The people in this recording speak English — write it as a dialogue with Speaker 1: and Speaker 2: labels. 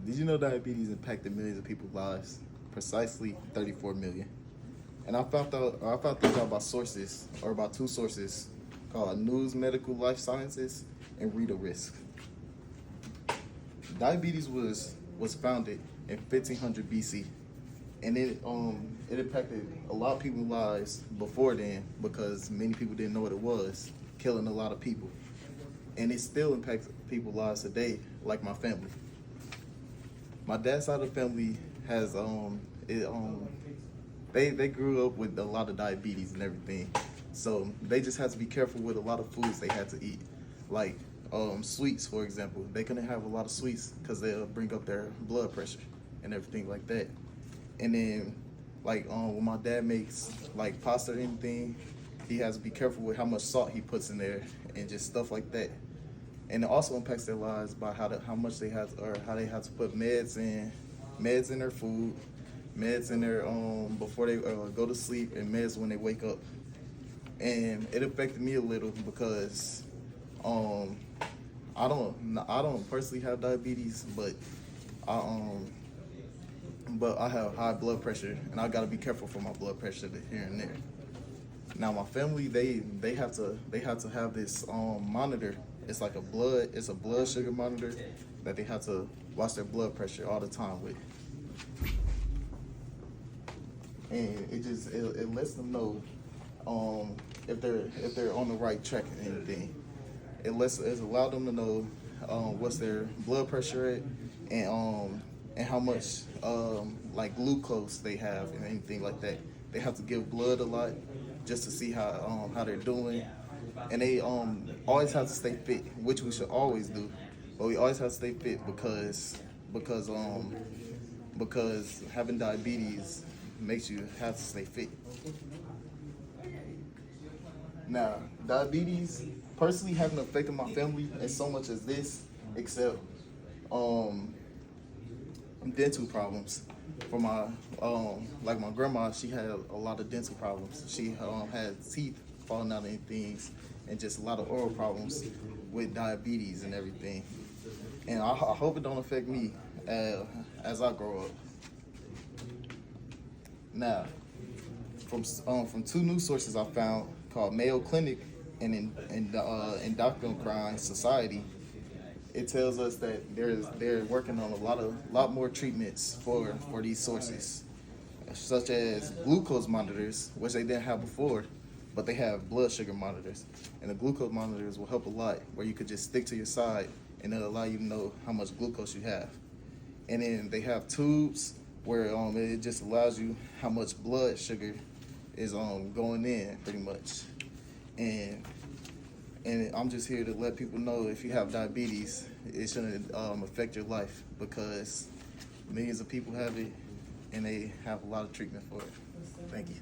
Speaker 1: Did you know diabetes impacted millions of people's lives? Precisely 34 million. And I found things out about sources, or about two sources, called News Medical Life Sciences and Reader Risk. Diabetes was founded in 1500 BC, and it impacted a lot of people's lives before then because many people didn't know what it was, killing a lot of people. And it still impacts people's lives today, like my family. My dad's side of the family has they grew up with a lot of diabetes and everything, so they just had to be careful with a lot of foods they had to eat, like sweets, for example. They couldn't have a lot of sweets because they'll bring up their blood pressure and everything like that. And then, like when my dad makes like pasta or anything, he has to be careful with how much salt he puts in there and just stuff like that. And it also impacts their lives by how much they have or how they have to put meds in their food, meds in their before they go to sleep, and meds when they wake up. And it affected me a little because I don't personally have diabetes, but I have high blood pressure, and I gotta be careful for my blood pressure here and there. Now my family, they have to have this monitor. It's like it's a blood sugar monitor that they have to watch their blood pressure all the time with. And it lets them know if they're on the right track and anything. It's allowed them to know what's their blood pressure at, and how much like glucose they have and anything like that. They have to give blood a lot just to see how they're doing, and they always have to stay fit, which we should always do. But we always have to stay fit because having diabetes makes you have to stay fit. Now, diabetes personally haven't affected my family as so much as this, except dental problems. For my like my grandma, she had a lot of dental problems. She had teeth falling out and things, and just a lot of oral problems with diabetes and everything. And I hope it don't affect me as I grow up. Now, from two news sources I found called Mayo Clinic and Endocrine Society, it tells us that they're working on a lot more treatments for these sources, such as glucose monitors, which they didn't have before, but they have blood sugar monitors. And the glucose monitors will help a lot, where you could just stick to your side and it'll allow you to know how much glucose you have. And then they have tubes where it just allows you how much blood sugar is going in pretty much. And I'm just here to let people know, if you have diabetes, it shouldn't affect your life, because millions of people have it and they have a lot of treatment for it. Thank you.